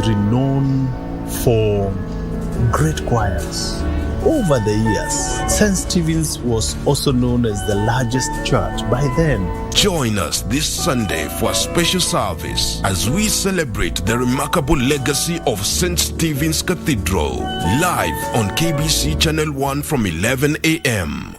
renowned for great choirs. Over the years, St. Stephen's was also known as the largest church by then. Join us this Sunday for a special service as we celebrate the remarkable legacy of St. Stephen's Cathedral, live on KBC Channel 1 from 11 a.m.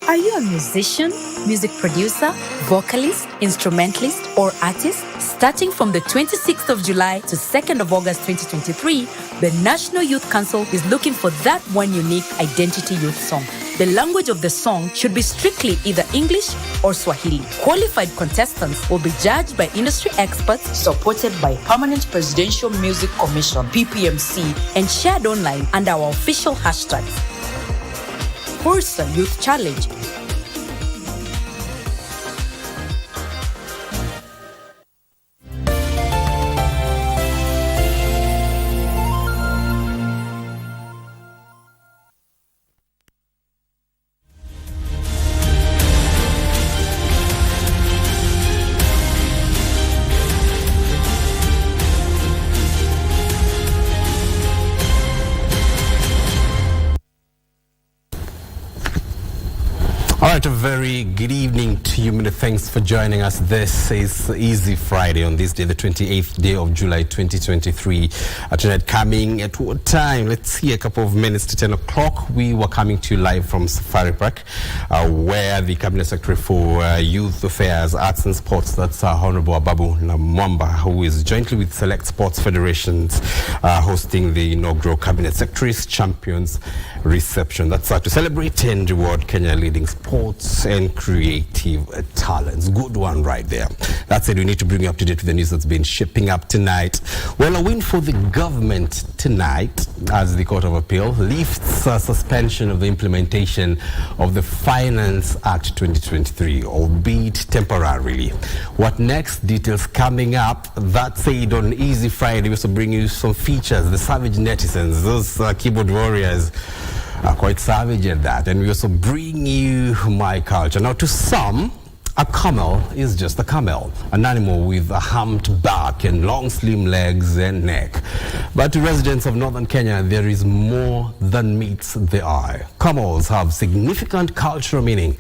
Are you a musician, music producer, vocalist, instrumentalist, or artist? Starting from the 26th of July to 2nd of August 2023, the National Youth Council is looking for that one unique identity youth song. The language of the song should be strictly either English or Swahili. Qualified contestants will be judged by industry experts supported by Permanent Presidential Music Commission, PPMC, and shared online under our official hashtags. Fursa Youth Challenge. All right, a very good evening to you. Many thanks for joining us. This is Easy Friday on this day, the 28th day of July 2023. Tonight coming at what time? Let's see, a couple of minutes to 10 o'clock. We were coming to you live from Safaricom, where the Cabinet Secretary for Youth Affairs, Arts and Sports, that's Honorable Ababu Namwamba, who is jointly with Select Sports Federations hosting the inaugural Cabinet Secretary's Champions Reception. That's to celebrate and reward Kenya leading sports and creative talents. Good one right there. That's it. We need to bring you up to date with the news that's been shaping up tonight. Well, a win for the government tonight as the Court of Appeal lifts a suspension of the implementation of the Finance Act 2023, albeit temporarily. What next? Details coming up. That said, on Easy Friday, we also bring you some features. The savage netizens, those keyboard warriors, are quite savage at that. And we also bring you my culture. Now, to some, a camel is just a camel, an animal with a humped back and long slim legs and neck. But to residents of northern Kenya, there is more than meets the eye. Camels have significant cultural meaning.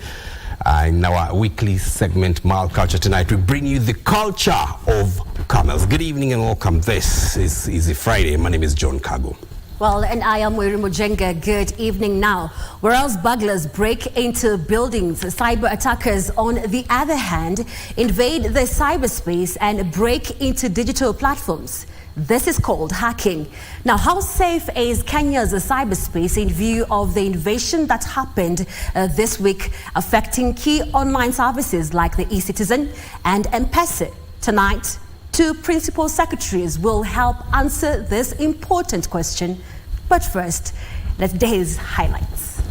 In our weekly segment, Mal Culture, tonight, we bring you the culture of camels. Good evening and welcome. This is Easy Friday. My name is John Kago. Well, and I am Weri Mujenga. Good evening now. Whereas burglars break into buildings, cyber attackers, on the other hand, invade the cyberspace and break into digital platforms. This is called hacking. Now, how safe is Kenya's cyberspace in view of the invasion that happened this week, affecting key online services like the eCitizen and M-Pesa? Tonight, two principal secretaries will help answer this important question. But first, let's day's highlights.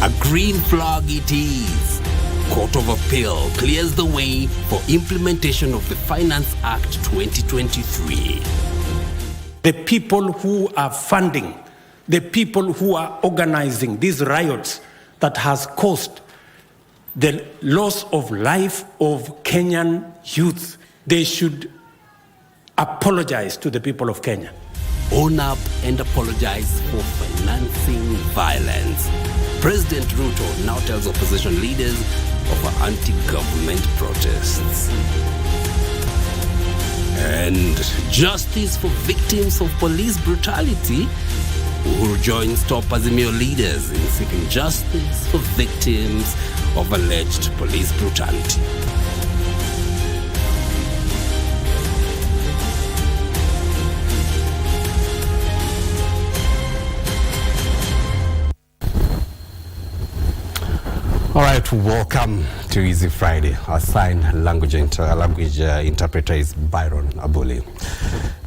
A green flag it is. Court of Appeal clears the way for implementation of the Finance Act 2023. The people who are funding, the people who are organizing these riots that has caused the loss of life of Kenyan youth, they should apologize to the people of Kenya. Own up and apologize for financing violence. President Ruto now tells opposition leaders of anti-government protests. And justice for victims of police brutality. Who joins top Azimio leaders in seeking justice for victims of alleged police brutality. All right, welcome to Easy Friday. Our sign language interpreter is Byron Abuli.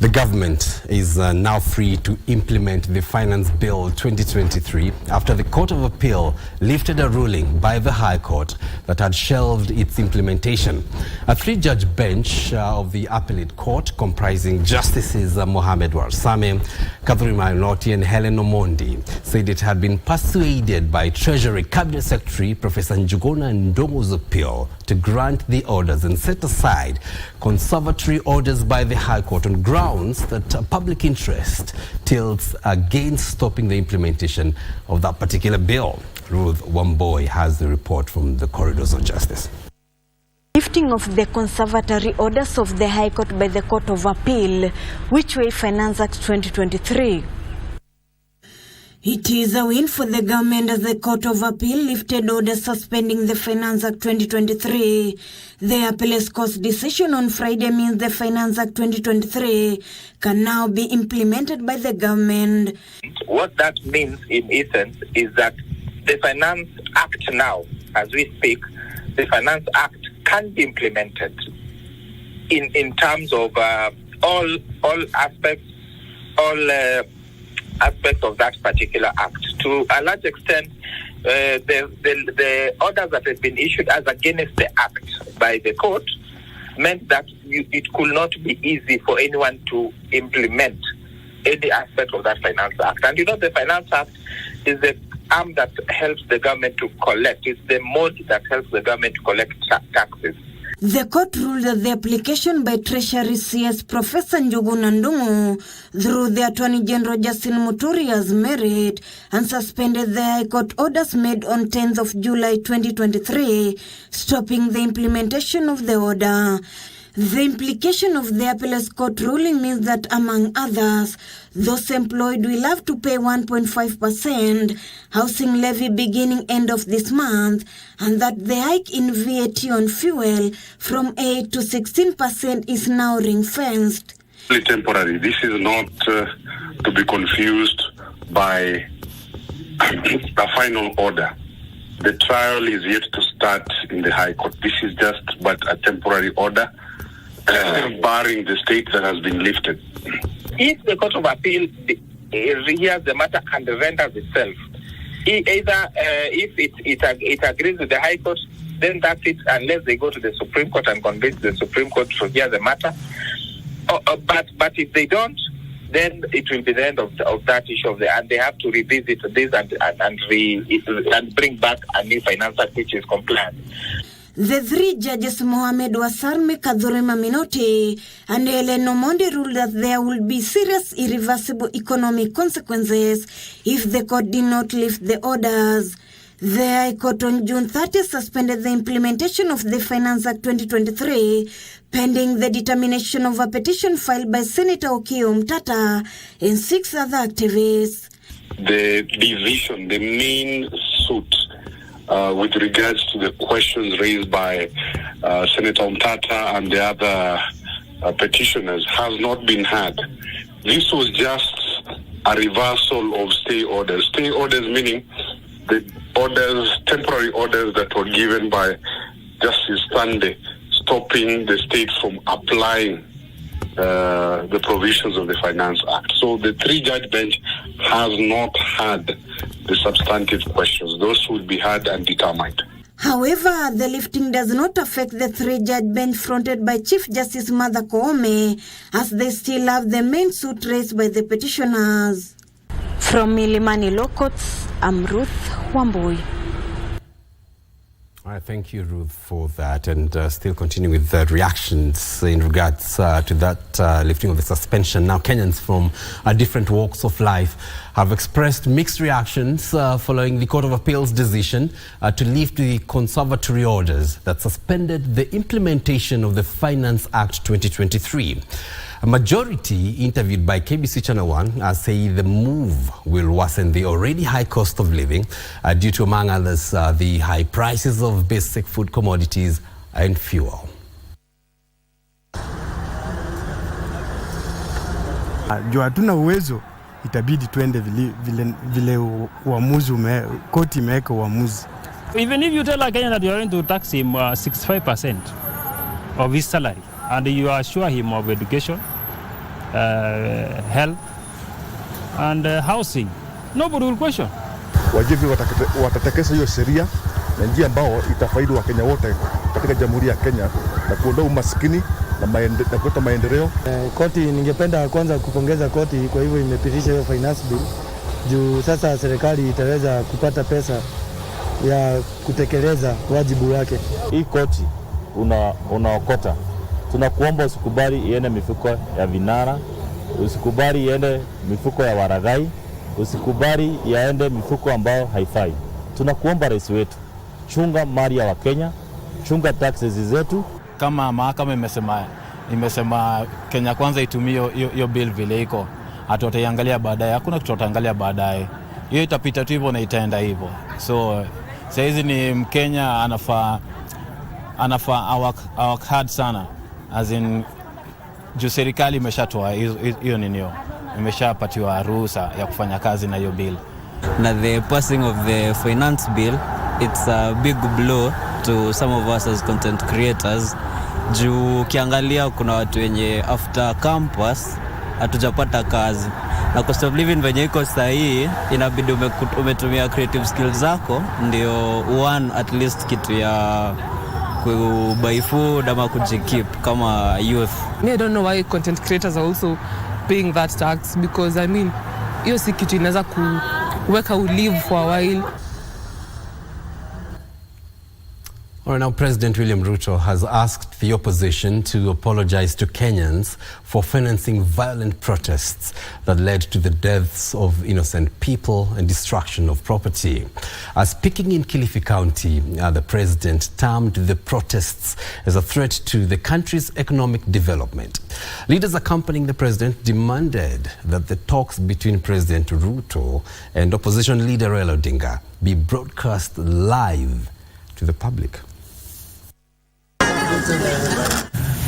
The government is now free to implement the Finance Bill 2023 after the Court of Appeal lifted a ruling by the High Court that had shelved its implementation. A three-judge bench of the Appellate Court, comprising Justices Mohamed Warsame, Catherine Mainoti and Helen Omondi, said it had been persuaded by Treasury Cabinet Secretary Professor Njuguna Ndongo's appeal to grant the orders and set aside conservatory orders by the High Court on grounds that public interest tilts against stopping the implementation of that particular bill. Ruth Wamboi has the report from the corridors of justice. Lifting of the conservatory orders of the High Court by the Court of Appeal, which way Finance Act 2023. It is a win for the government as the Court of Appeal lifted orders suspending the Finance Act 2023. The appellate court's decision on Friday means the Finance Act 2023 can now be implemented by the government. What that means in essence is that the Finance Act now, as we speak, the Finance Act can be implemented in terms of all aspects of that particular act. To a large extent, the orders that have been issued as against the act by the court meant that it could not be easy for anyone to implement any aspect of that Finance Act. And the Finance Act is the arm that helps the government to collect. It's the mode that helps the government to collect taxes. The court ruled that the application by Treasury CS Professor Njuguna Ndongo through the Attorney General Justin Muturi as merit and suspended the High Court orders made on 10th of July 2023, stopping the implementation of the order. The implication of the appellate court ruling means that, among others, those employed will have to pay 1.5% housing levy beginning end of this month, and that the hike in VAT on fuel from 8 to 16% is now ring-fenced. Temporary. This is not to be confused by a final order. The trial is yet to start in the High Court. This is just but a temporary order, barring the state that has been lifted. If the Court of Appeal hears the matter and renders itself, either if it agrees with the High Court, then that's it, unless they go to the Supreme Court and convince the Supreme Court to hear the matter. But if they don't, then it will be the end of that issue and they have to revisit this and bring back a new Finance Act which is compliant. The three judges, Mohamed Wasarme, Kadhurema Minote, and Helen Omondi, ruled that there will be serious, irreversible economic consequences if the court did not lift the orders. The High Court on June 30 suspended the implementation of the Finance Act 2023, pending the determination of a petition filed by Senator Okiya Omtatah and 6 other activists. The division, the main suit, with regards to the questions raised by Senator Omtatah and the other petitioners has not been had. This was just a reversal of stay orders. Stay orders meaning the orders, temporary orders that were given by Justice Sunday, stopping the state from applying the provisions of the Finance Act. So the three-judge bench has not had the substantive questions. Those will be heard and determined. However, the lifting does not affect the three-judge bench fronted by Chief Justice Martha Koome, as they still have the main suit raised by the petitioners. From Milimani Lokots, I'm Ruth Wamboi. All right, thank you, Ruth, for that. And still continuing with the reactions in regards to that lifting of the suspension. Now, Kenyans from different walks of life have expressed mixed reactions following the Court of Appeal's decision to lift the conservatory orders that suspended the implementation of the Finance Act 2023. A majority interviewed by KBC Channel 1 say the move will worsen the already high cost of living due to, among others, the high prices of basic food commodities and fuel. Juu hatuna uwezo, itabidi tuende vile uamuzi koti imeweka uamuzi. Even if you tell a Kenyan that you are going to tax him 65% of his salary, and you assure him of education, health, and housing, nobody will question. Wajibu watatekeleza hiyo sheria na njia ambao itafaidi Wakenya wote katika Jamhuri ya Kenya na kuondoa umaskini na kuleta maendeleo. Koti, ningependa kwanza kupongeza koti kwa hivyo imepitisha hiyo finance bill. Juu sasa serikali itaweza kupata pesa ya kutekeleza wajibu wake. Hii koti unaokota, tunakuomba usikubali iende mifuko ya vinara, usikubali iende mifuko ya waragai, usikubali yaende mifuko ambayo haifai. Tunakuomba rais wetu, chunga mali ya Wakenya, chunga taxes zetu. Kama mahakama imesema Kenya Kwanza itumie hiyo bill vile iko, hatutaiangalia baadaye, hakuna kitu tutaangalia baadaye. Hiyo itapita tu hivyo na itaenda hivyo. So saizi ni Mkenya anafaa awak hard sana, as in juu serikali imeshatoa hiyo ninio, imeshapatiwa ruhusa ya kufanya kazi na hiyo bill. Na the passing of the finance bill, it's a big blow to some of us as content creators. Juu kiangalia kuna watu wenye after campus hatujapata kazi, na cost of living venye iko sahihi, inabidi umetumia creative skills zako ndio one at least kitu ya kubuy food ama kujikeep kama youth. I don't know why content creators are also paying that tax, because I mean hiyo si kitu inaweza kuweka live for a while. All right, now President William Ruto has asked the opposition to apologize to Kenyans for financing violent protests that led to the deaths of innocent people and destruction of property. Speaking in Kilifi County, the president termed the protests as a threat to the country's economic development. Leaders accompanying the president demanded that the talks between President Ruto and opposition leader Raila Odinga be broadcast live to the public.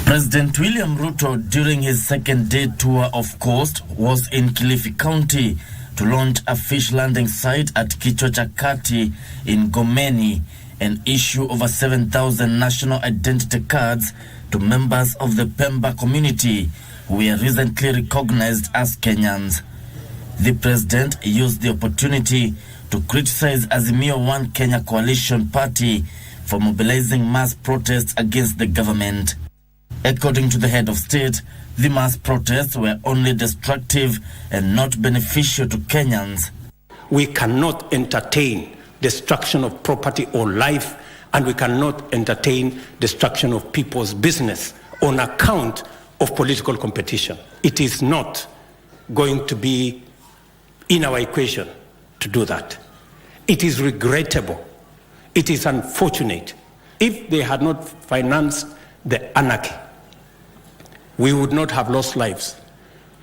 President William Ruto, during his second day tour of coast, was in Kilifi County to launch a fish landing site at Kichochakati in Gomeni and issue over 7,000 national identity cards to members of the Pemba community who were recently recognized as Kenyans. The president used the opportunity to criticize Azimio One Kenya Coalition Party for mobilizing mass protests against the government. According to the head of state, the mass protests were only destructive and not beneficial to Kenyans. We cannot entertain destruction of property or life, and we cannot entertain destruction of people's business on account of political competition. It is not going to be in our equation to do that. It is regrettable. It is unfortunate. If they had not financed the anarchy, we would not have lost lives.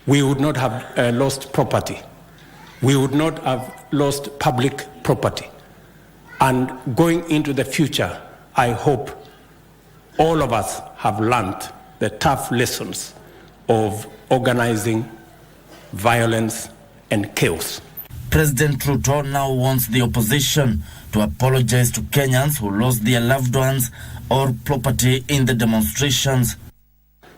We would not have lost property. We would not have lost public property. And going into the future, I hope all of us have learned the tough lessons of organizing violence and chaos. President Ruto now wants the opposition to apologize to Kenyans who lost their loved ones or property in the demonstrations.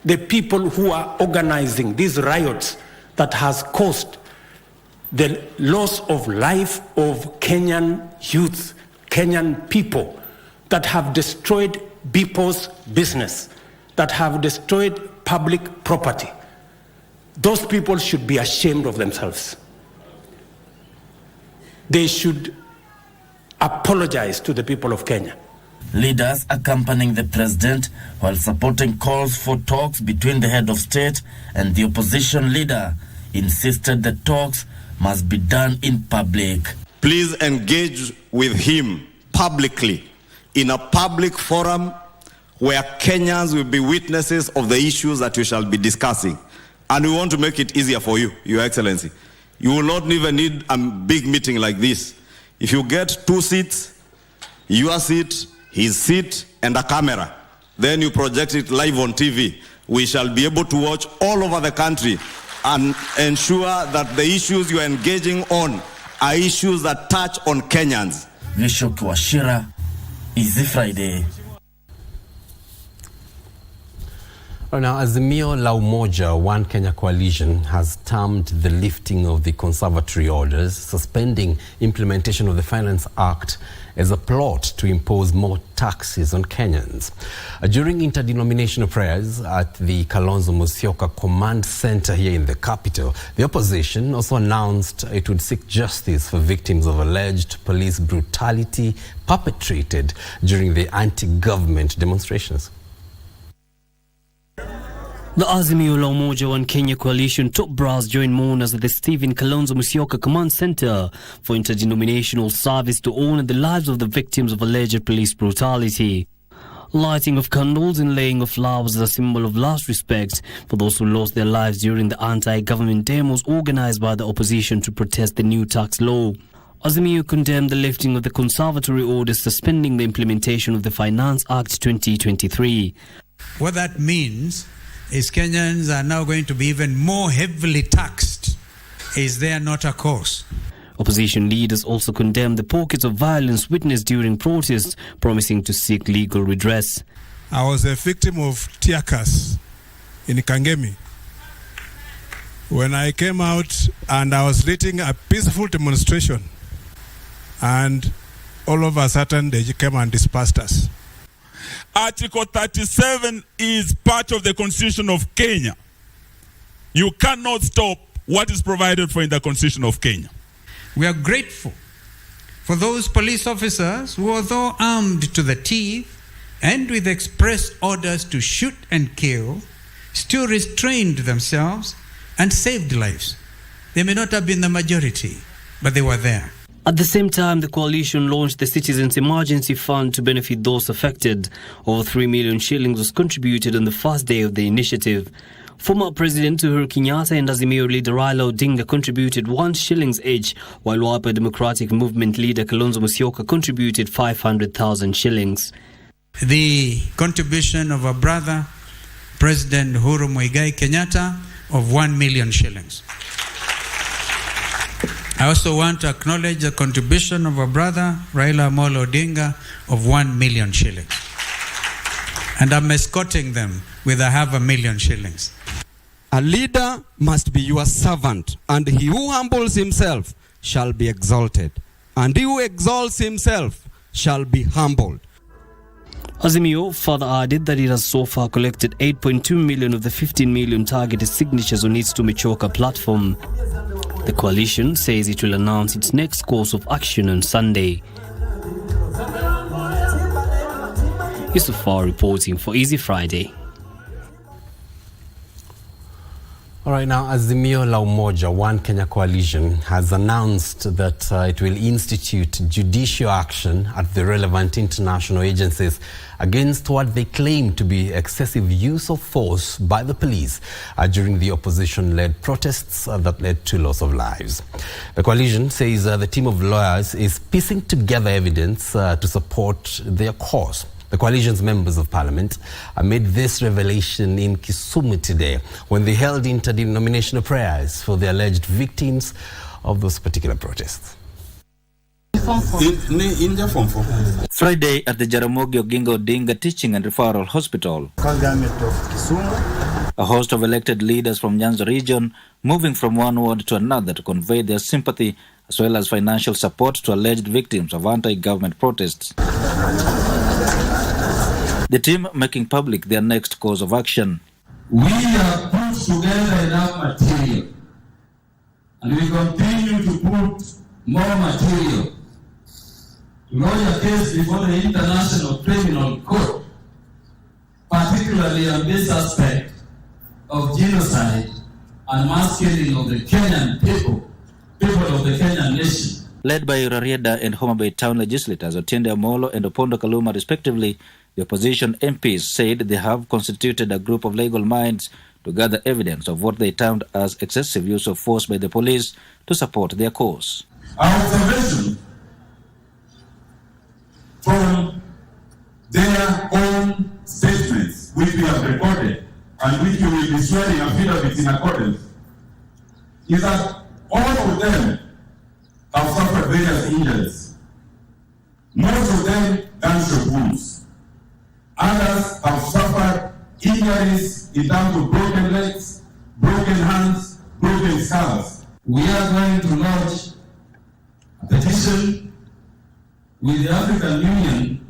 The people who are organizing these riots that has caused the loss of life of Kenyan youth, Kenyan people, that have destroyed people's business, that have destroyed public property, those people should be ashamed of themselves. They should apologize to the people of Kenya. Leaders accompanying the president while supporting calls for talks between the head of state and the opposition leader insisted the talks must be done in public. Please engage with him publicly in a public forum where Kenyans will be witnesses of the issues that we shall be discussing. And we want to make it easier for you, Your Excellency. You will not even need a big meeting like this. If you get 2 seats, your seat, his seat, and a camera, then you project it live on TV. We shall be able to watch all over the country and ensure that the issues you are engaging on are issues that touch on Kenyans. Vishoki Washira, Easy Friday. Now, Azimio la Umoja, One Kenya Coalition, has termed the lifting of the conservatory orders, suspending implementation of the Finance Act, as a plot to impose more taxes on Kenyans. During interdenominational prayers at the Kalonzo Musyoka Command Center here in the capital, the opposition also announced it would seek justice for victims of alleged police brutality perpetrated during the anti-government demonstrations. The Azimio la Umoja One Kenya Coalition top brass joined mourners at the Stephen Kalonzo Musyoka Command Center for interdenominational service to honor the lives of the victims of alleged police brutality. Lighting of candles and laying of flowers as a symbol of last respect for those who lost their lives during the anti-government demos organized by the opposition to protest the new tax law. Azimio condemned the lifting of the conservatory orders suspending the implementation of the Finance Act 2023. What that means is Kenyans are now going to be even more heavily taxed. Is there not a cause? Opposition leaders also condemned the pockets of violence witnessed during protests, promising to seek legal redress. I was a victim of tear gas in Kangemi. When I came out and I was leading a peaceful demonstration, and all of a sudden they came and dispersed us. Article 37 is part of the Constitution of Kenya. You cannot stop what is provided for in the Constitution of Kenya. We are grateful for those police officers who, although armed to the teeth and with express orders to shoot and kill, still restrained themselves and saved lives. They may not have been the majority, but they were there. At the same time, the coalition launched the Citizens Emergency Fund to benefit those affected. Over 3 million shillings was contributed on the first day of the initiative. Former President Uhuru Kenyatta and Azimio leader Raila Odinga contributed 1 shilling each, while Wiper Democratic Movement leader Kalonzo Musyoka contributed 500,000 shillings. The contribution of our brother, President Uhuru Muigai Kenyatta, of 1 million shillings. I also want to acknowledge the contribution of our brother, Raila Amolo Odinga, of 1 million shillings. And I'm escorting them with 500,000 shillings. A leader must be your servant, and he who humbles himself shall be exalted, and he who exalts himself shall be humbled. Azimio further added that it has so far collected 8.2 million of the 15 million targeted signatures on its Tumechoka platform. The coalition says it will announce its next course of action on Sunday. Yusufar reporting for Easy Friday. All right, now Azimio la Umoja, One Kenya Coalition, has announced that it will institute judicial action at the relevant international agencies against what they claim to be excessive use of force by the police during the opposition-led protests that led to loss of lives. The coalition says the team of lawyers is piecing together evidence to support their cause. The coalition's members of parliament made this revelation in Kisumu today when they held interdenominational prayers for the alleged victims of those particular protests. Friday at the Jaramogi Oginga Odinga Teaching and Referral Hospital, a host of elected leaders from Nyanza region moving from one ward to another to convey their sympathy as well as financial support to alleged victims of anti-government protests. The team making public their next course of action. We have put together enough material, and we continue to put more material to lodge a case before the International Criminal Court, particularly on this aspect of genocide and mass killing of the Kenyan people of the Kenyan nation. Led by Rarieda and Homa Bay town legislators Otiende Amolo and Opondo Kaluma respectively, the opposition MPs said they have constituted a group of legal minds to gather evidence of what they termed as excessive use of force by the police to support their cause. Our observation from their own statements, which we have recorded and which we will be swearing affidavits in accordance, is that all of them have suffered various injuries. Most of them gunshot wounds. Others have suffered injuries injuries in terms of broken legs, broken hands, broken skulls. We are going to launch a petition with the African Union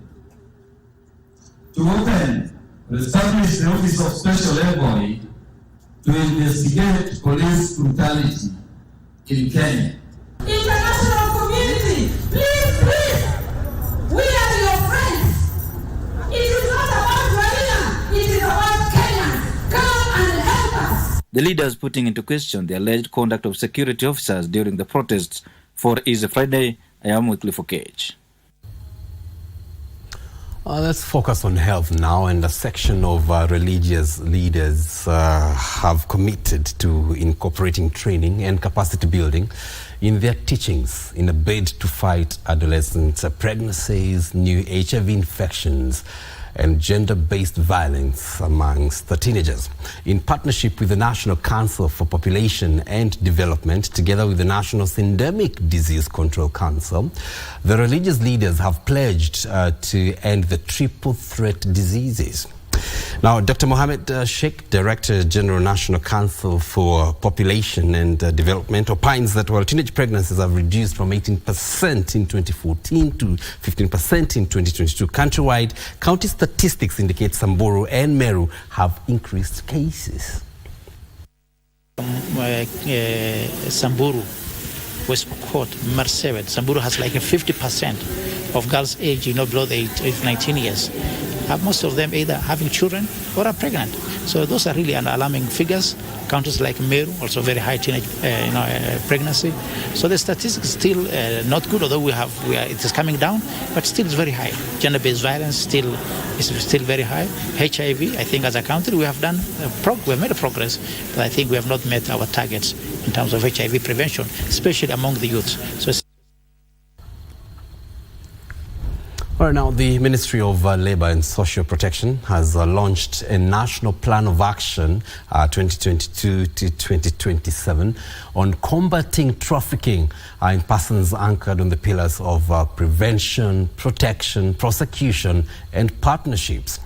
to open or establish the Office of Special Envoy to investigate police brutality in Kenya. International community, please, we are your friends. It is not about Raila, it is about Kenya. Come and help us. The leaders putting into question the alleged conduct of security officers during the protests. For Easy Friday, I am Wycliffe Okech. Let's focus on health now, and a section of religious leaders have committed to incorporating training and capacity building in their teachings in a bid to fight adolescent pregnancies, new HIV infections, and gender-based violence amongst the teenagers. In partnership with the National Council for Population and Development, together with the National Syndemic Disease Control Council, the religious leaders have pledged to end the triple threat diseases. Now, Dr. Mohammed Sheikh, Director General, National Council for Population and Development, opines that while teenage pregnancies have reduced from 18% in 2014 to 15% in 2022, countrywide, county statistics indicate Samburu and Meru have increased cases. Samburu, West Pokot, Marsabit, Samburu has like a 50% of girls aged below the age of 19 years. Most of them either having children or are pregnant. So those are really alarming figures. Counties like Meru, also very high teenage pregnancy. So the statistics still not good, although it is coming down, but still it's very high. Gender-based violence is still very high. HIV, I think as a country we have done we have made a progress, but I think we have not met our targets in terms of HIV prevention, especially among the youth. So All right, now the Ministry of Labour and Social Protection has launched a National Plan of Action 2022 to 2027 on combating trafficking in persons anchored on the pillars of prevention, protection, prosecution and partnerships.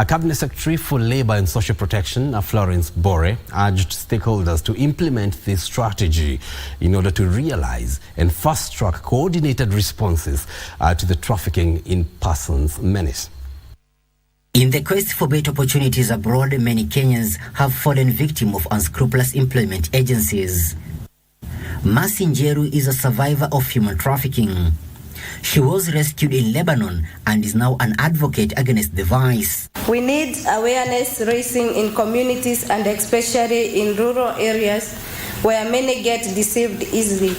Cabinet Secretary for Labour and Social Protection, Florence Bore, urged stakeholders to implement this strategy in order to realize and fast-track coordinated responses to the trafficking in persons menace. In the quest for better opportunities abroad, many Kenyans have fallen victim of unscrupulous employment agencies. Mercy Njeru is a survivor of human trafficking. She was rescued in Lebanon and is now an advocate against the vice. We need awareness raising in communities and especially in rural areas where many get deceived easily.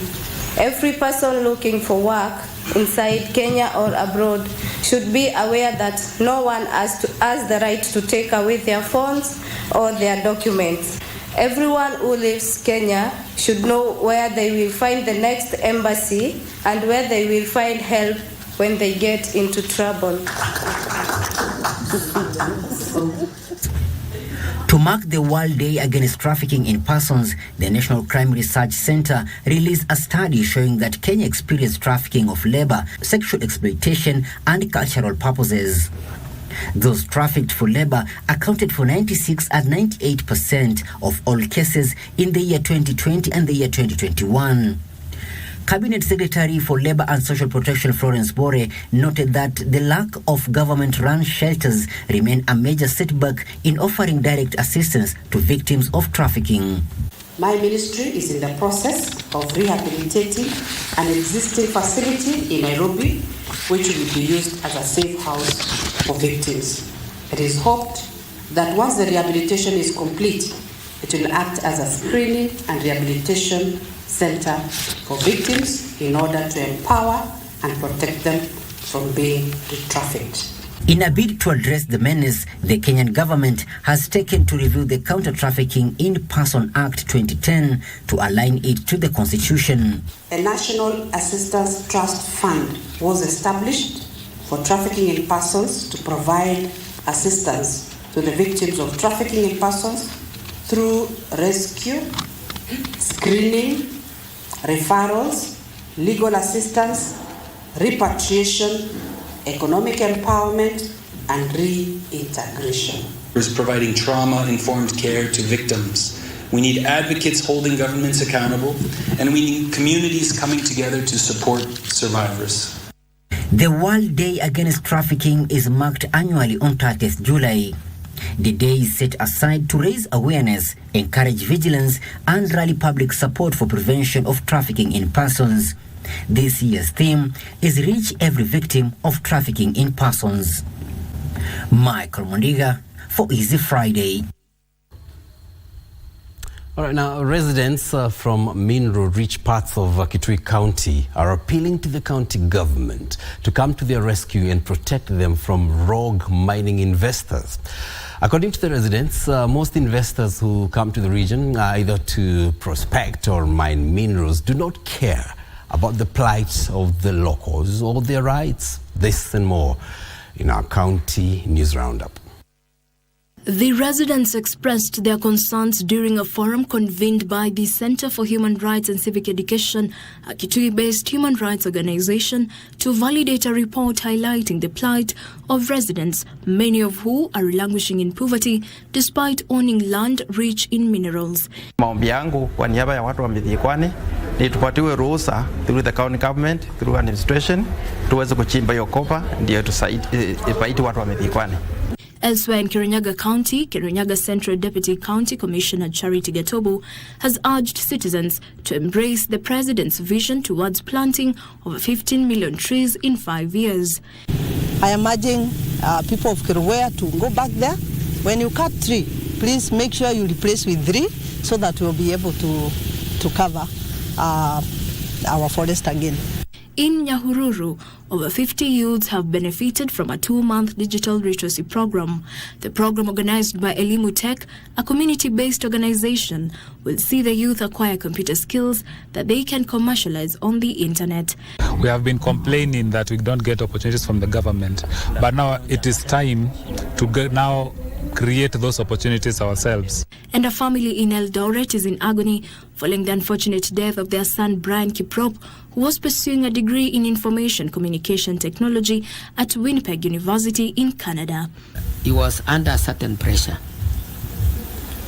Every person looking for work inside Kenya or abroad should be aware that no one has the right to take away their phones or their documents. Everyone who leaves Kenya should know where they will find the next embassy and where they will find help when they get into trouble. To mark the World Day Against Trafficking in Persons, the National Crime Research Center released a study showing that Kenya experienced trafficking of labor, sexual exploitation, and cultural purposes. Those trafficked for labor accounted for 96 and 98% of all cases in the year 2020 and the year 2021. Cabinet Secretary for Labour and Social Protection Florence Bore noted that the lack of government-run shelters remain a major setback in offering direct assistance to victims of trafficking. My ministry is in the process of rehabilitating an existing facility in Nairobi, which will be used as a safe house for victims. It is hoped that once the rehabilitation is complete, it will act as a screening and rehabilitation center for victims in order to empower and protect them from being trafficked. In a bid to address the menace, the Kenyan government has taken to review the Counter-Trafficking in Person Act 2010 to align it to the Constitution. A National Assistance Trust Fund was established for trafficking in persons to provide assistance to the victims of trafficking in persons through rescue, screening, referrals, legal assistance, repatriation, economic empowerment, and reintegration. Is providing trauma-informed care to victims. We need advocates holding governments accountable, and we need communities coming together to support survivors. The World Day Against Trafficking is marked annually on 30th July. The day is set aside to raise awareness, encourage vigilance, and rally public support for prevention of trafficking in persons. This year's theme is Reach Every Victim of Trafficking in Persons. Michael Mondiga for Easy Friday. All right, now residents from mineral-rich parts of Kitui County are appealing to the county government to come to their rescue and protect them from rogue mining investors. According to the residents, most investors who come to the region either to prospect or mine minerals do not care about the plight of the locals or their rights. This and more in our county news roundup. The residents expressed their concerns during a forum convened by the Center for Human Rights and Civic Education, a Kitui-based human rights organization, to validate a report highlighting the plight of residents, many of who are languishing in poverty despite owning land rich in minerals. Maombi yangu kwa niaba ya watu wa Midhikwani ni tupatiwe ruhusa through the county government, through administration, tuweze kuchimba hiyo kopa ndio tusaidie watu wa Midhikwani. Elsewhere in Kirinyaga County, Kirinyaga Central Deputy County Commissioner Charity Gatobo has urged citizens to embrace the President's vision towards planting over 15 million trees in 5 years. I am urging people of Kiruwea to go back there. When you cut tree, please make sure you replace with 3 so that we'll be able to cover our forest again. In Nyahururu, over 50 youths have benefited from a 2-month digital literacy program. The program, organized by Elimu Tech, a community-based organization, will see the youth acquire computer skills that they can commercialize on the internet. We have been complaining that we don't get opportunities from the government, but now it is time to create those opportunities ourselves. And a family in Eldoret is in agony following the unfortunate death of their son Brian Kiprop, who was pursuing a degree in information communication technology at Winnipeg University in Canada. He was under certain pressure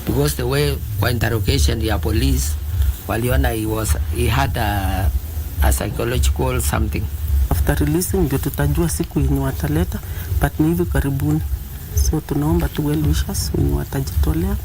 because the way for interrogation the police waliona he had a psychological something. After releasing ndio tutajua siku yenye wataleta, but ni hivi karibuni. So tunaomba tu well wishers wenye watajitolea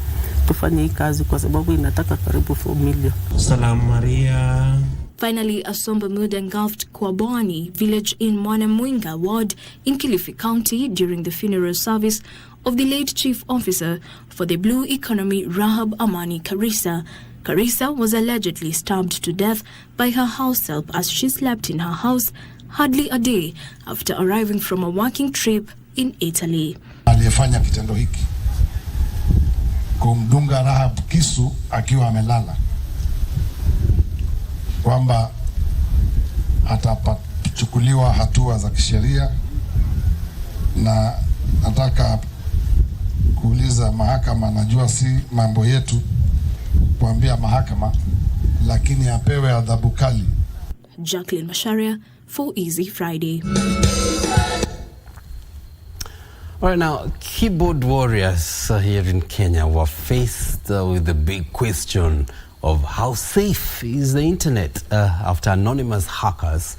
tufanye hii kazi kwa sababu inataka karibu 4 million. Salamu Maria. Finally, a somber mood engulfed Kwabwani village in Mwanamwinga ward in Kilifi County during the funeral service of the late chief officer for the Blue Economy Rahab Amani Karisa. Karisa was allegedly stabbed to death by her house help as she slept in her house hardly a day after arriving from a working trip in Italy. Aliyefanya kitendo hiki kumdunga Rahab kisu akiwa amelala, kwamba atachukuliwa hatua za kisheria, na nataka kuuliza mahakama, najua si mambo yetu kuambia mahakama, lakini apewe adhabu kali. Jacqueline Masharia for Easy Friday. All right, now, keyboard warriors here in Kenya were faced with the big question of how safe is the internet after anonymous hackers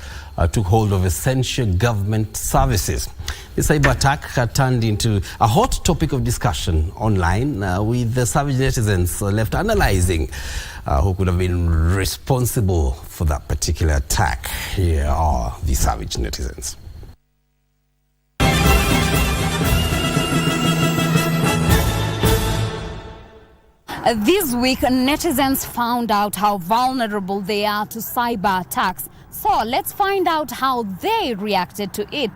took hold of essential government services. The cyber attack turned into a hot topic of discussion online with the savage netizens left analyzing who could have been responsible for that particular attack. Here are the savage netizens. This week, netizens found out how vulnerable they are to cyber attacks. So let's find out how they reacted to it.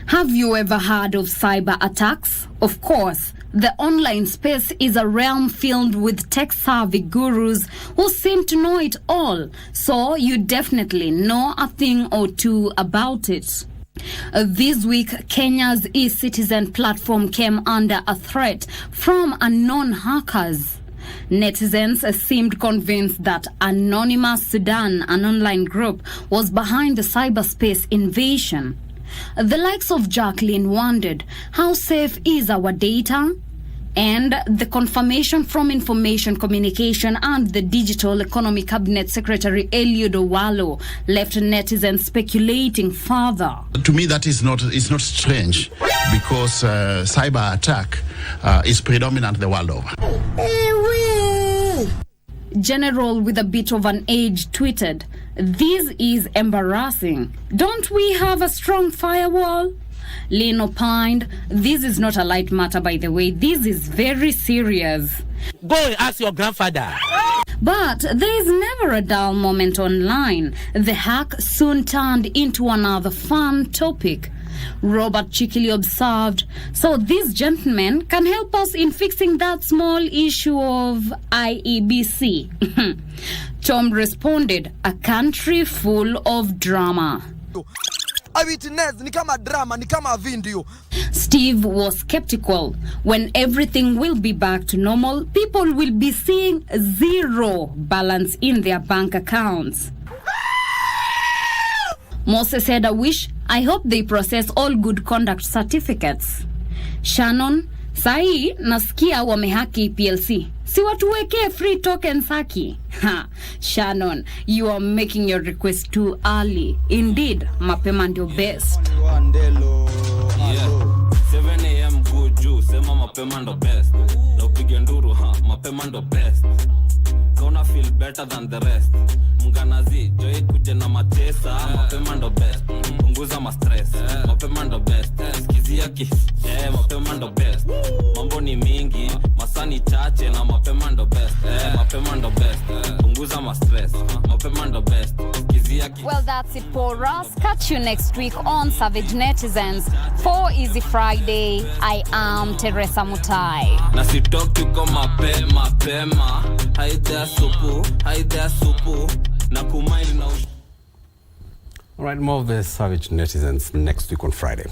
Have you ever heard of cyber attacks? Of course. The online space is a realm filled with tech-savvy gurus who seem to know it all. So you definitely know a thing or two about it. This week, Kenya's e-citizen platform came under a threat from unknown hackers. Netizens seemed convinced that Anonymous Sudan, an online group, was behind the cyberspace invasion. The likes of Jacqueline wondered, how safe is our data? And the confirmation from Information Communication and the Digital Economy Cabinet Secretary Eliud Owalo left netizens speculating further. To me, that is not strange, because cyber attack is predominant the world over. General with a bit of an age tweeted, "This is embarrassing. Don't we have a strong firewall?" Lynn opined, "This is not a light matter, by the way. This is very serious. Go and ask your grandfather." But there is never a dull moment online. The hack soon turned into another fun topic. Robert cheekily observed, "So these gentlemen can help us in fixing that small issue of IEBC." Tom responded, "A country full of drama." Steve was skeptical. When everything will be back to normal, people will be seeing zero balance in their bank accounts. Moses said, I hope they process all good conduct certificates." Shannon, "Sahi nasikia wamehaki PLC. Si watuweke free tokens haki." Ha, Shannon, you are making your request too early. Indeed, mapema ndio best. 7 a.m. good juice, sema mapema ndo best. Na upige nduru mapema ndo best. Gonna feel better than the rest. Mnganazi, joy kuje na matesa, mapema ndo best. Punguza ma stress, mapema ndo best. Skizia mapema ndo best. Mambo ni mingi, masani chache na mapema ndo best. Mapema ndo best. Punguza ma stress, mapema ndo best. Well, that's it for us. Catch you next week on Savage Netizens. For Easy Friday, I am Teresa Mutai. Na sitoki kwa mapema. Haida supu. Na kumaini na All right, more of the Savage Netizens next week on Friday.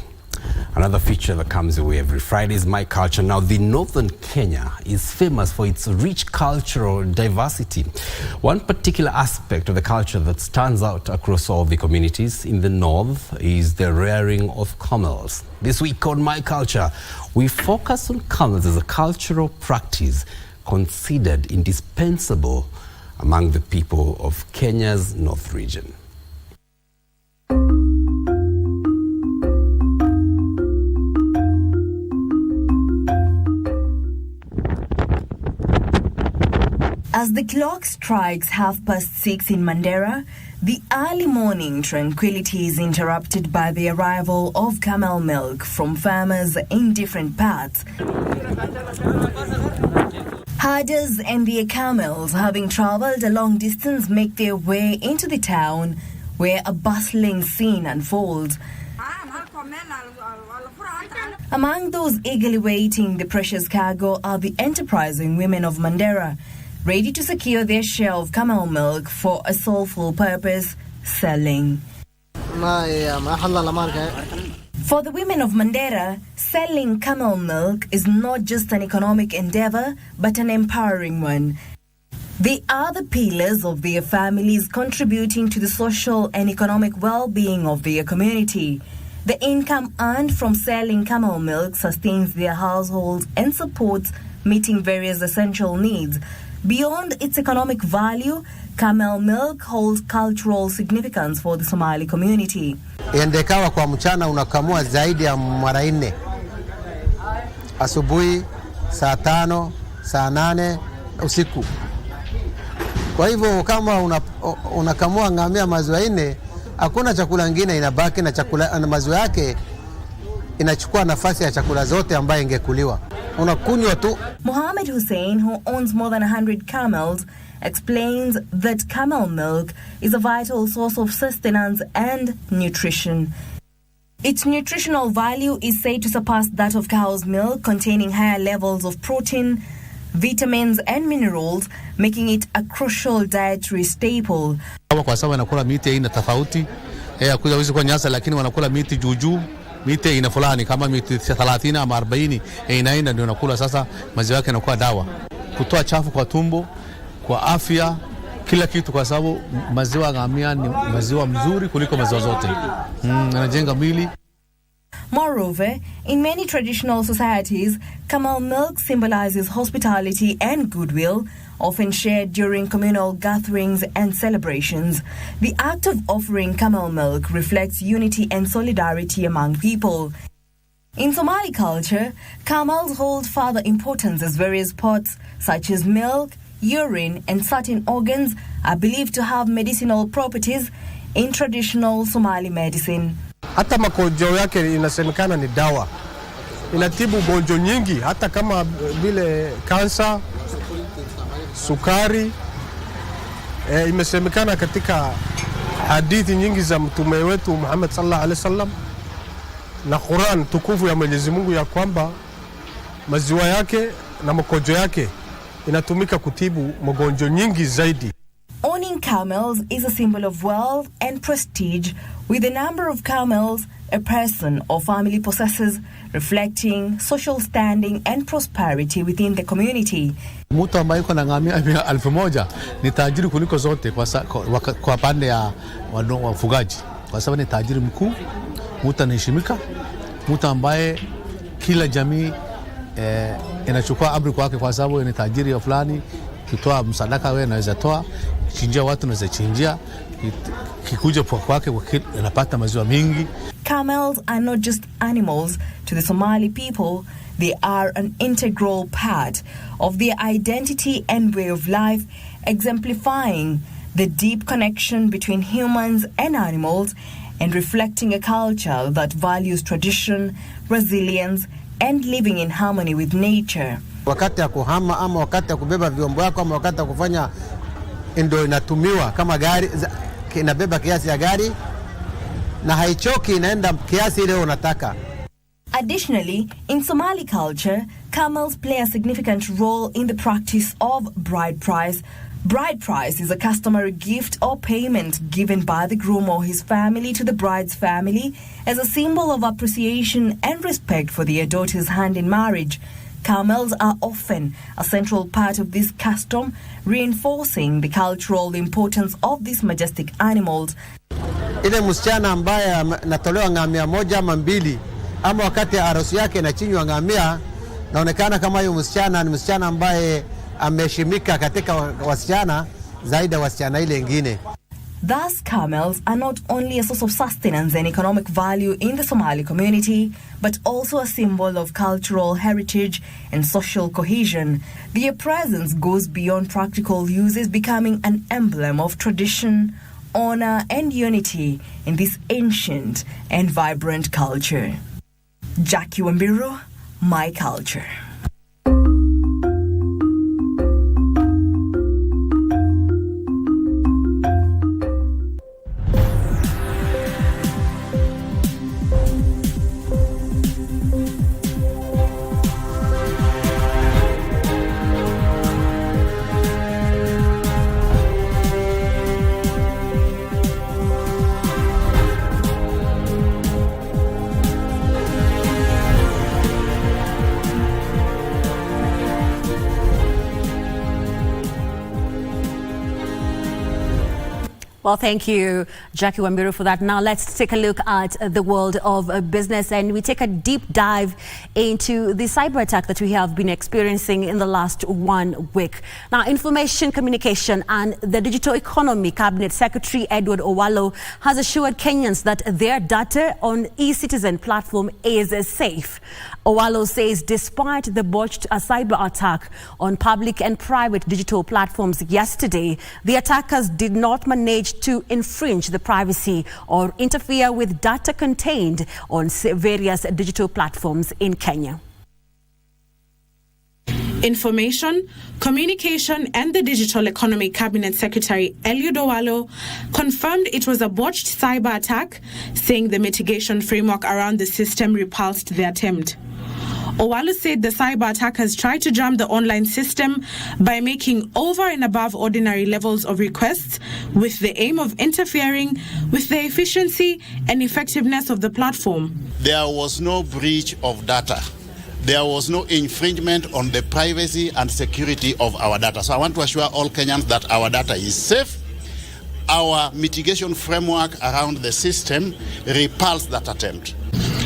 Another feature that comes your way every Friday is My Culture. Now, the northern Kenya is famous for its rich cultural diversity. One particular aspect of the culture that stands out across all the communities in the north is the rearing of camels. This week on My Culture, we focus on camels as a cultural practice considered indispensable among the people of Kenya's North region. As the clock strikes 6:30 in Mandera, the early morning tranquility is interrupted by the arrival of camel milk from farmers in different parts. Herders and their camels, having traveled a long distance, make their way into the town where a bustling scene unfolds. Among those eagerly waiting the precious cargo are the enterprising women of Mandera, ready to secure their share of camel milk for a soulful purpose, selling. For the women of Mandera, selling camel milk is not just an economic endeavor, but an empowering one. They are the pillars of their families, contributing to the social and economic well-being of their community. The income earned from selling camel milk sustains their households and supports meeting various essential needs. Beyond its economic value, camel milk holds cultural significance for the Somali community. Endekawa kwa mchana unakamua zaidi ya mara 4. Asubuhi, saa 5, saa 8 usiku. Kwa hivyo kama unakamua ngamia maziwa 4, hakuna chakula kingine inabaki, na chakula na maziwa yake inachukua nafasi ya chakula zote ambaye ingekuliwa. Unakunywa tu. Mohammed Hussein, who owns more than 100 camels, explains that camel milk is a vital source of sustenance and nutrition. Its nutritional value is said to surpass that of cow's milk, containing higher levels of protein, vitamins and minerals, making it a crucial dietary staple. Kwa sababu wanakula miti aina tofauti, kuja wizi kwa nyasa, lakini wanakula miti juju, miti aina fulani kama miti 30 ama 40 aina ndio wanakula. Sasa maziwa yake yanakuwa dawa, kutoa chafu kwa tumbo, kwa afya, kila kitu, kwa sababu maziwa ngamia ni maziwa mzuri kuliko maziwa zote. Anajenga mwili. Moreover, in many traditional societies, camel milk symbolizes hospitality and goodwill, often shared during communal gatherings and celebrations. The act of offering camel milk reflects unity and solidarity among people. In Somali culture, camels hold further importance as various parts, such as milk, urine, and certain organs, are believed to have medicinal properties in traditional Somali medicine. Hata makojo yake inasemekana ni dawa. Inatibu gonjwa nyingi, hata kama vile kansa, sukari. Imesemekana katika hadithi nyingi za mtume wetu Muhammad sallallahu alaihi wasallam na Quran tukufu ya Mwenyezi Mungu ya kwamba maziwa yake na makojo yake inatumika kutibu magonjwa nyingi zaidi. Owning camels is a symbol of wealth and prestige, with the number of camels a person or family possesses reflecting social standing and prosperity within the community. Mtu ambaye yuko na ngamia 1000 ni tajiri kuliko zote kwa pande ya wafugaji, kwa sababu ni tajiri mkuu, mtu anaheshimika, mtu ambaye kila jamii inachukua amri kwake, kwa sababu ni tajiri fulani. Kitoa msadaka wewe unaweza toa, chinjia watu unaweza chinjia, kikuja kwake anapata maziwa mingi. Camels are not just animals to the Somali people, they are an integral part of their identity and way of life, exemplifying the deep connection between humans and animals and reflecting a culture that values tradition, resilience, and living in harmony with nature. Wakati ya kuhama ama wakati ya kubeba vyombo yako ama wakati ya kufanya ndio inatumiwa kama gari, inabeba kiasi ya gari na haichoki, inaenda kiasi ile unataka. Additionally, in Somali culture, camels play a significant role in the practice of bride price. Bride price is a customary gift or payment given by the groom or his family to the bride's family as a symbol of appreciation and respect for their daughter's hand in marriage. Camels are often a central part of this custom, reinforcing the cultural importance of these majestic animals. Ile msichana ambaye natolewa ngamia moja ama mbili, ama wakati harusi yake inachinjwa ngamia, naonekana kama huyo msichana ni msichana ambaye ameheshimika katika wasichana zaidi ya wasichana ile nyingine. Thus, camels are not only a source of sustenance and economic value in the Somali community, but also a symbol of cultural heritage and social cohesion. Their presence goes beyond practical uses, becoming an emblem of tradition, honor, and unity in this ancient and vibrant culture. Jackie Wambiro, My Culture. Well, thank you, Jackie Wambiru, for that. Now let's take a look at the world of business, and we take a deep dive into the cyber attack that we have been experiencing in the last 1 week. Now, Information Communication and the Digital Economy Cabinet Secretary Edward Owalo has assured Kenyans that their data on eCitizen platform is safe. Owalo says despite the botched cyber attack on public and private digital platforms yesterday, the attackers did not manage to infringe the privacy or interfere with data contained on various digital platforms in Kenya. Information, Communication and the Digital Economy Cabinet Secretary Eliud Owalo confirmed it was a botched cyber attack, saying the mitigation framework around the system repulsed the attempt. Owalo said the cyber attackers tried to jam the online system by making over and above ordinary levels of requests with the aim of interfering with the efficiency and effectiveness of the platform. There was no breach of data. There was no infringement on the privacy and security of our data. So I want to assure all Kenyans that our data is safe. Our mitigation framework around the system repulsed that attempt.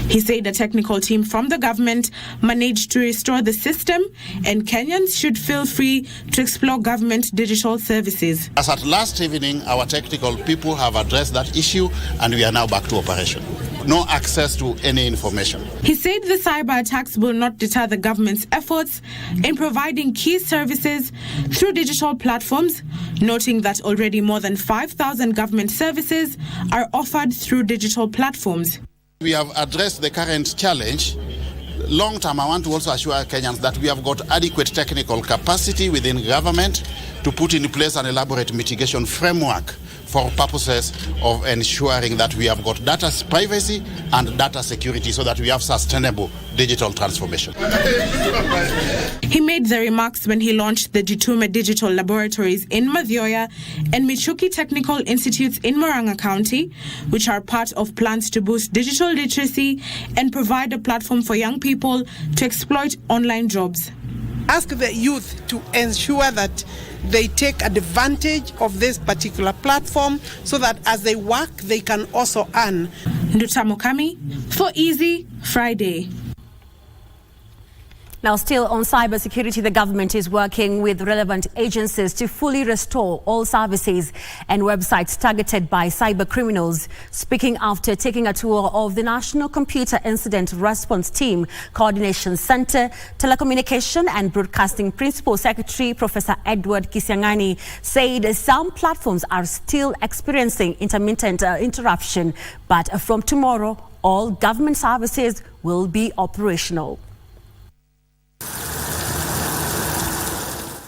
He said a technical team from the government managed to restore the system, and Kenyans should feel free to explore government digital services. As at last evening, our technical people have addressed that issue, and we are now back to operation. No access to any information. He said the cyber attacks will not deter the government's efforts in providing key services through digital platforms, noting that already more than 5,000 government services are offered through digital platforms. We have addressed the current challenge. Long term, I want to also assure Kenyans that we have got adequate technical capacity within government to put in place an elaborate mitigation framework for purposes of ensuring that we have got data privacy and data security so that we have sustainable digital transformation. He made the remarks when he launched the Jitume Digital Laboratories in Mathioya and Michuki Technical Institutes in Murang'a County, which are part of plans to boost digital literacy and provide a platform for young people to exploit online jobs. Ask the youth to ensure that they take advantage of this particular platform so that as they work, they can also earn. Nduta Mukami for Easy Friday. Now, still on cybersecurity, the government is working with relevant agencies to fully restore all services and websites targeted by cyber criminals. Speaking after taking a tour of the National Computer Incident Response Team Coordination Center, Telecommunication and Broadcasting Principal Secretary Professor Edward Kisiangani said some platforms are still experiencing intermittent interruption, but from tomorrow, all government services will be operational.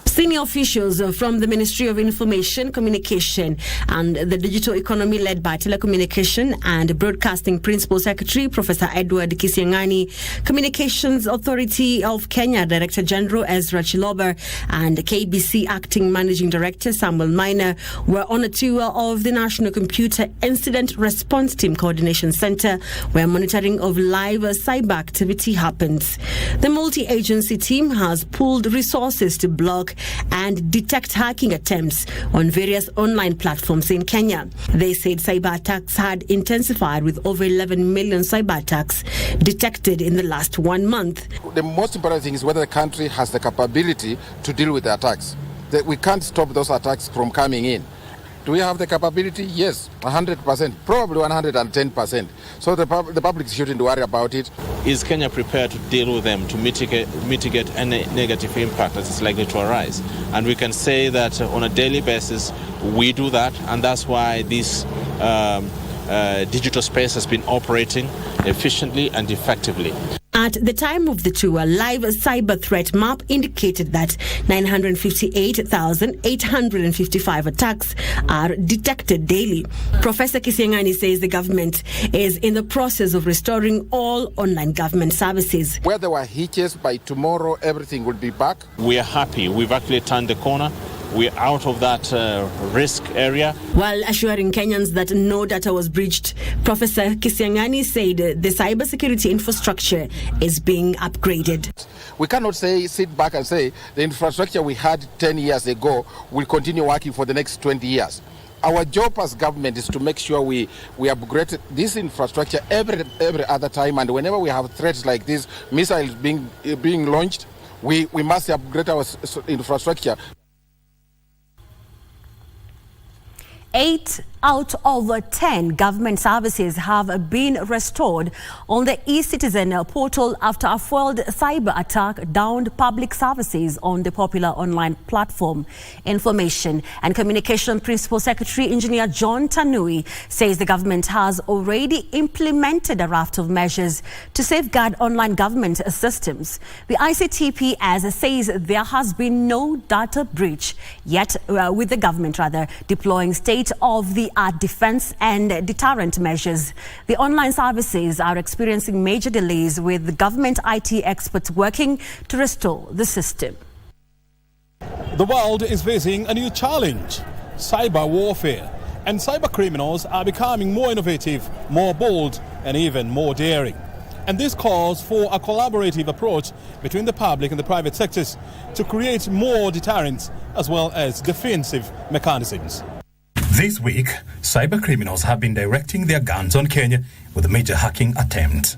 Senior officials from the Ministry of Information, Communication and the Digital Economy led by Telecommunication and Broadcasting Principal Secretary Professor Edward Kisiangani, Communications Authority of Kenya Director General Ezra Chiloba and KBC Acting Managing Director Samuel Minor were on a tour of the National Computer Incident Response Team Coordination Center where monitoring of live cyber activity happens. The multi-agency team has pooled resources to block and detect hacking attempts on various online platforms in Kenya. They said cyber attacks had intensified with over 11 million cyber attacks detected in the last 1 month. The most important thing is whether the country has the capability to deal with the attacks. That we can't stop those attacks from coming in. Do we have the capability? Yes, 100%, probably 110%. So the public shouldn't worry about it. Is Kenya prepared to deal with them, to mitigate any negative impact that is likely to arise? And we can say that on a daily basis, we do that, and that's why this digital space has been operating efficiently and effectively. At the time of the tour, live cyber threat map indicated that 958,855 attacks are detected daily. Professor Kisiangani says the government is in the process of restoring all online government services. Where there were hitches, by tomorrow everything will be back. We are happy. We've actually turned the corner. We're out of that risk area. While assuring Kenyans that no data was breached, Professor Kisiangani said the cybersecurity infrastructure is being upgraded. We cannot sit back and say the infrastructure we had 10 years ago will continue working for the next 20 years. Our job as government is to make sure we upgrade this infrastructure every other time, and whenever we have threats like this, missiles being launched, we must upgrade our infrastructure. 8 out of 10 government services have been restored on the eCitizen portal after a foiled cyber attack downed public services on the popular online platform. Information and Communication Principal Secretary Engineer John Tanui says the government has already implemented a raft of measures to safeguard online government systems. The ICTPS says there has been no data breach yet, with the government deploying state-of-the-art defense and deterrent measures. The online services are experiencing major delays, with government IT experts working to restore the system. The world is facing a new challenge: cyber warfare. And cyber criminals are becoming more innovative, more bold, and even more daring. And this calls for a collaborative approach between the public and the private sectors to create more deterrents as well as defensive mechanisms. This week, cyber criminals have been directing their guns on Kenya with a major hacking attempt.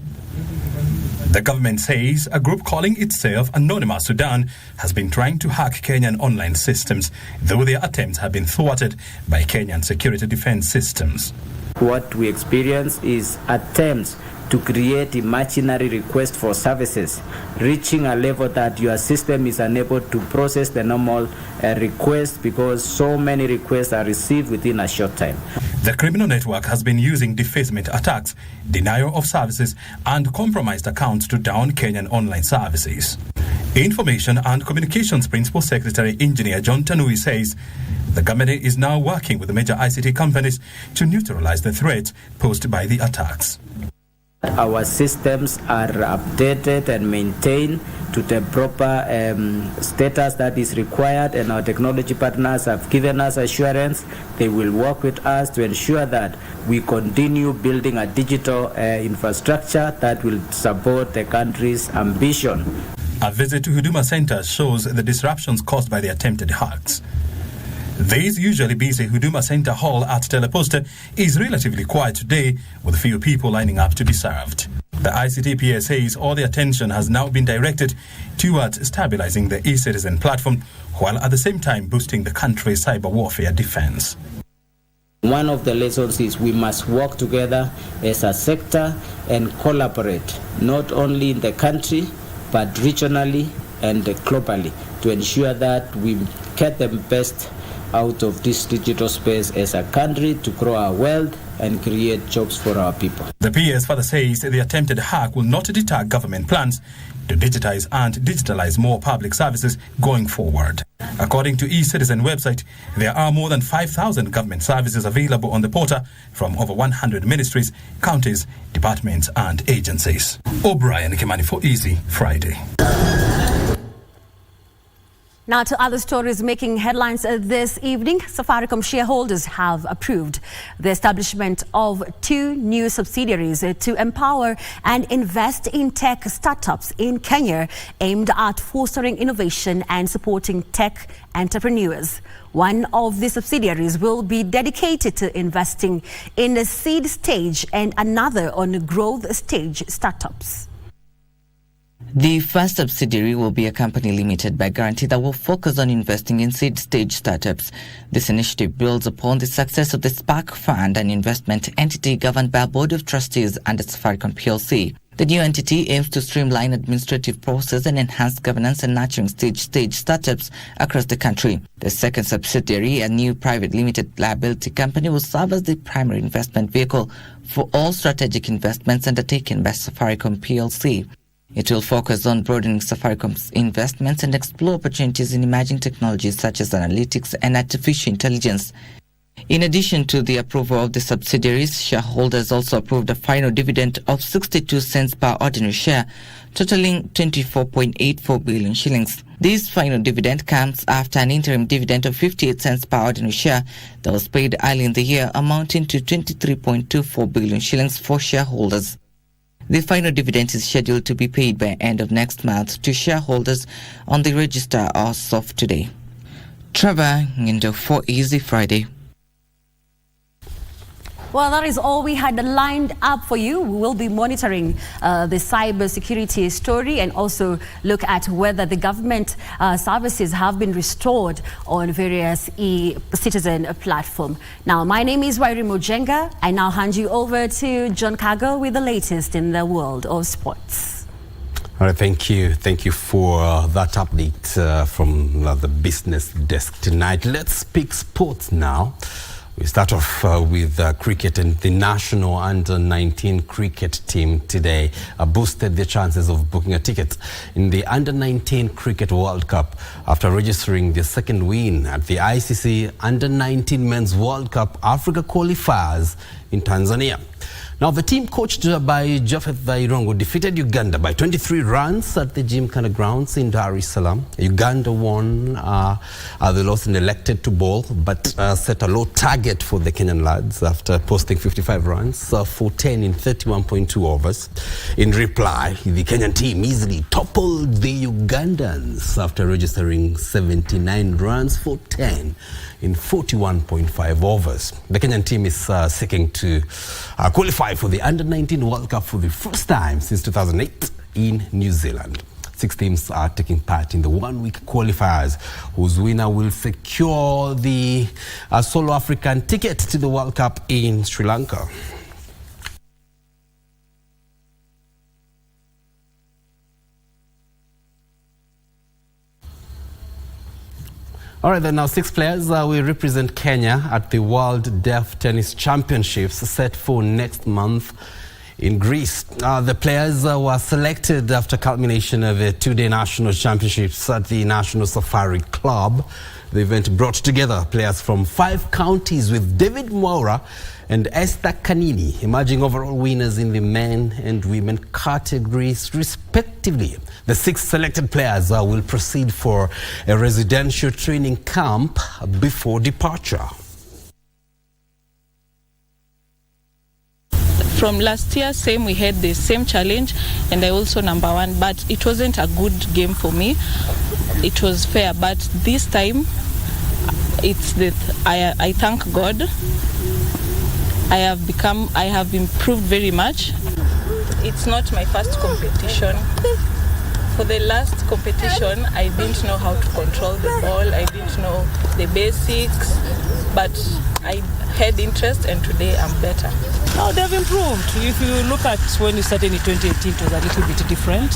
The government says a group calling itself Anonymous Sudan has been trying to hack Kenyan online systems, though their attempts have been thwarted by Kenyan security defense systems. What we experience is attempts to create imaginary requests for services, reaching a level that your system is unable to process the normal request because so many requests are received within a short time. The criminal network has been using defacement attacks, denial of services, and compromised accounts to down Kenyan online services. Information and Communications Principal Secretary Engineer John Tanui says the government is now working with the major ICT companies to neutralize the threats posed by the attacks. Our systems are updated and maintained to the proper status that is required, and our technology partners have given us assurance they will work with us to ensure that we continue building a digital infrastructure that will support the country's ambition. A visit to Huduma centers shows the disruptions caused by the attempted hacks. This usually busy Huduma Center Hall at Teleposta is relatively quiet today, with few people lining up to be served. The ICTPS says all the attention has now been directed towards stabilizing the e-citizen platform, while at the same time boosting the country's cyber warfare defense. One of the lessons is we must work together as a sector and collaborate, not only in the country, but regionally and globally, to ensure that we get the best out of this digital space as a country to grow our wealth and create jobs for our people. The PS further says the attempted hack will not deter government plans to digitize and digitalize more public services going forward. According to eCitizen website, there are more than 5,000 government services available on the portal from over 100 ministries, counties, departments and agencies. O'Brien Kimani for Easy Friday. Now to other stories making headlines this evening. Safaricom shareholders have approved the establishment of 2 new subsidiaries to empower and invest in tech startups in Kenya, aimed at fostering innovation and supporting tech entrepreneurs. One of the subsidiaries will be dedicated to investing in the seed stage and another on growth stage startups. The first subsidiary will be a company limited by guarantee that will focus on investing in seed-stage startups. This initiative builds upon the success of the Spark Fund, an investment entity governed by a board of trustees under Safaricom PLC. The new entity aims to streamline administrative process and enhance governance and nurturing stage startups across the country. The second subsidiary, a new private limited liability company, will serve as the primary investment vehicle for all strategic investments undertaken by Safaricom PLC. It will focus on broadening Safaricom's investments and explore opportunities in emerging technologies such as analytics and artificial intelligence. In addition to the approval of the subsidiaries, shareholders also approved a final dividend of 62 cents per ordinary share, totaling 24.84 billion shillings. This final dividend comes after an interim dividend of 58 cents per ordinary share that was paid early in the year, amounting to 23.24 billion shillings for shareholders. The final dividend is scheduled to be paid by end of next month to shareholders on the register as of today. Trevor Ngindo for Easy Friday. Well, that is all we had lined up for you. We will be monitoring the cybersecurity story and also look at whether the government services have been restored on various e-citizen platform. Now, my name is Wairi Mojenga. I now hand you over to John Kago with the latest in the world of sports. All right, thank you. Thank you for that update from the business desk tonight. Let's pick sports now. We start off with cricket, and the national under-19 cricket team today boosted their chances of booking a ticket in the under-19 Cricket World Cup after registering their second win at the ICC Under-19 Men's World Cup Africa qualifiers in Tanzania. Now, the team coached by Japhet Thairongo defeated Uganda by 23 runs at the Gymkhana grounds in Dar es Salaam. Uganda won. They lost and elected to bowl, but set a low target for the Kenyan lads after posting 55 runs for 10 in 31.2 overs. In reply, the Kenyan team easily toppled the Ugandans after registering 79 runs for 10 in 41.5 overs. The Kenyan team is seeking to qualify for the Under-19 World Cup for the first time since 2008 in New Zealand. 6 teams are taking part in the one-week qualifiers, whose winner will secure the solo African ticket to the World Cup in Sri Lanka. All right, then now 6 players will represent Kenya at the World Deaf Tennis Championships set for next month in Greece. The players were selected after culmination of a 2-day national championships at the National Safari Club. The event brought together players from 5 counties, with David Mwaura and Esther Kanini emerging overall winners in the men and women categories, respectively. The 6 selected players will proceed for a residential training camp before departure. From last year, we had the same challenge, and I also number 1, but it wasn't a good game for me. It was fair, but this time, I thank God. I have improved very much. It's not my first competition. For the last competition, I didn't know how to control the ball. I didn't know the basics, but I had interest, and today I'm better. No, they've improved. If you look at when you started in 2018, it was a little bit different.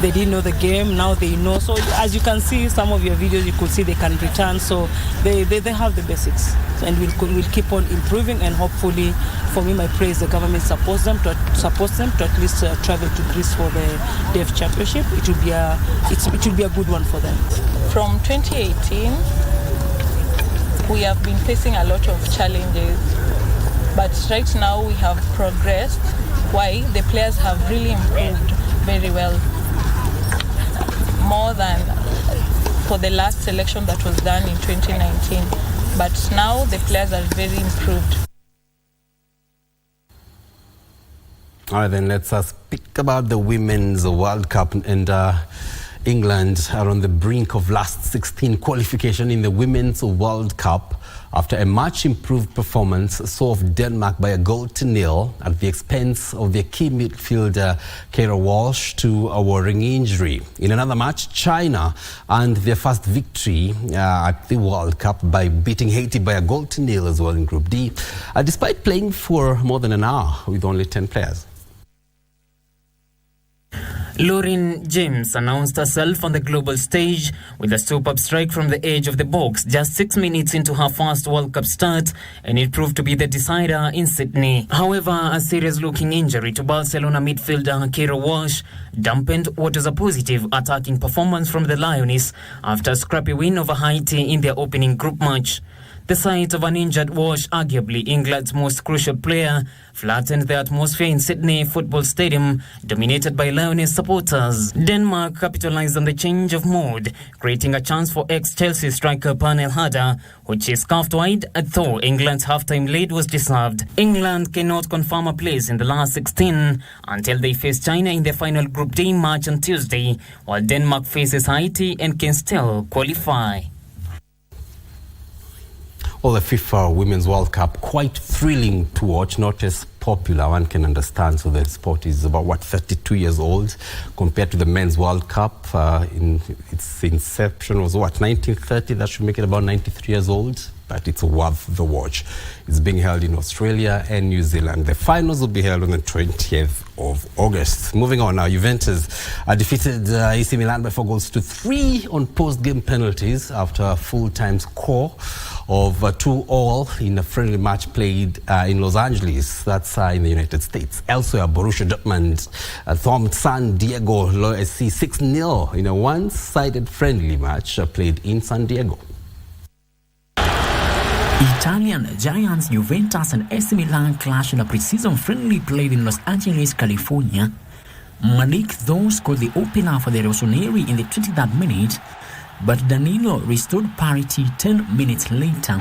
They didn't know the game, now they know. So as you can see, some of your videos, you could see they can return. So they have the basics. And we'll keep on improving, and hopefully, for me, my praise, the government supports them to at least travel to Greece for the Deaf Championship. It will be a good one for them. From 2018, we have been facing a lot of challenges, but right now we have progressed. Why? The players have really improved very well, more than for the last selection that was done in 2019. But now the players are very improved. All right, then let's speak about the Women's World Cup. And England are on the brink of last 16 qualification in the Women's World Cup after a much improved performance saw off Denmark by a 0-0 at the expense of their key midfielder Kago Walsh to a worrying injury. In another match, China earned their first victory at the World Cup by beating Haiti by a 0-0 as well in Group D, despite playing for more than an hour with only 10 players. Lauren James announced herself on the global stage with a superb strike from the edge of the box just 6 minutes into her first World Cup start, and it proved to be the decider in Sydney. However, a serious-looking injury to Barcelona midfielder Kago Walsh dampened what was a positive attacking performance from the Lioness after a scrappy win over Haiti in their opening group match. The sight of an injured Walsh, arguably England's most crucial player, flattened the atmosphere in Sydney Football Stadium, dominated by Lioness supporters. Denmark capitalized on the change of mood, creating a chance for ex-Chelsea striker Pernille Harder, which is scuffed wide, though England's half-time lead was deserved. England cannot confirm a place in the last 16 until they face China in their final Group D match on Tuesday, while Denmark faces Haiti and can still qualify. Well, the FIFA Women's World Cup, quite thrilling to watch, not as popular, one can understand. So the sport is about, 32 years old compared to the Men's World Cup. In its inception was, 1930? That should make it about 93 years old. But it's worth the watch. It's being held in Australia and New Zealand. The finals will be held on the 20th of August. Moving on now, Juventus defeated AC Milan by 4-3 on post-game penalties after a full-time score of 2-2 in a friendly match played in Los Angeles. That's in the United States. Elsewhere, Borussia Dortmund thumped San Diego SC 6-0 in a one-sided friendly match played in San Diego. Italian giants Juventus and AC Milan clashed in a pre-season friendly played in Los Angeles, California. Malik though scored the opener for the Rossoneri in the 23rd minute, but Danilo restored parity 10 minutes later.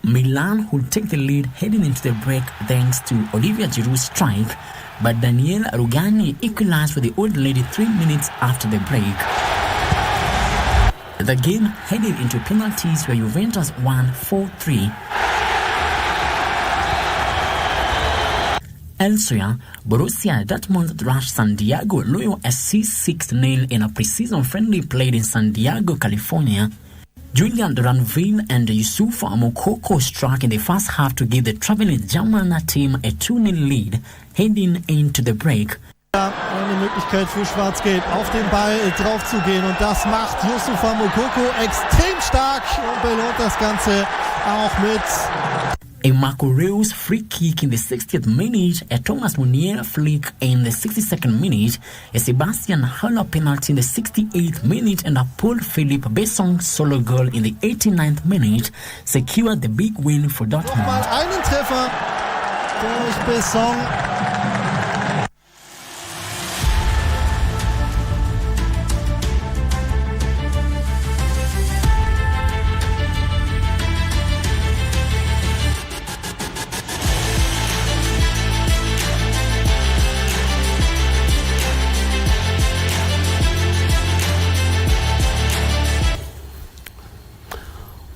Milan would take the lead heading into the break thanks to Olivier Giroud's strike, but Daniele Rugani equalized for the old lady 3 minutes after the break. The game headed into penalties where Juventus won 4-3. Elsewhere, Borussia Dortmund thrashed San Diego Loyal SC 6-0 in a preseason friendly played in San Diego, California. Julian Ranville and Yusufa Moukoko struck in the first half to give the traveling German team a 2-0 lead heading into the break. Eine Möglichkeit für Schwarz-Gelb, auf den Ball drauf zu gehen, und das macht Yusufa Moukoko extrem stark und belohnt das Ganze auch mit a Marco Reus free kick in the 60th minute, a Thomas Munier flick in the 62nd minute, a Sebastian Haller penalty in the 68th minute, and a Paul Philippe Besson solo goal in the 89th minute secured the big win for Dortmund. Nochmal einen Treffer durch Besson.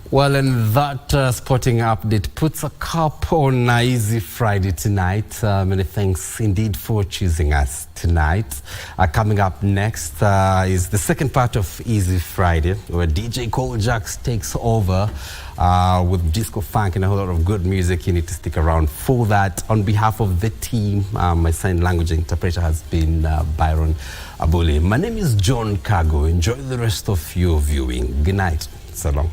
Well, and that sporting update puts a cap on Easy Friday tonight. Many thanks indeed for choosing us tonight. Coming up next is the second part of Easy Friday, where DJ Cole Jax takes over with disco funk and a whole lot of good music. You need to stick around for that. On behalf of the team, my sign language interpreter has been Byron Abuli. My name is John Kago. Enjoy the rest of your viewing. Good night. So long.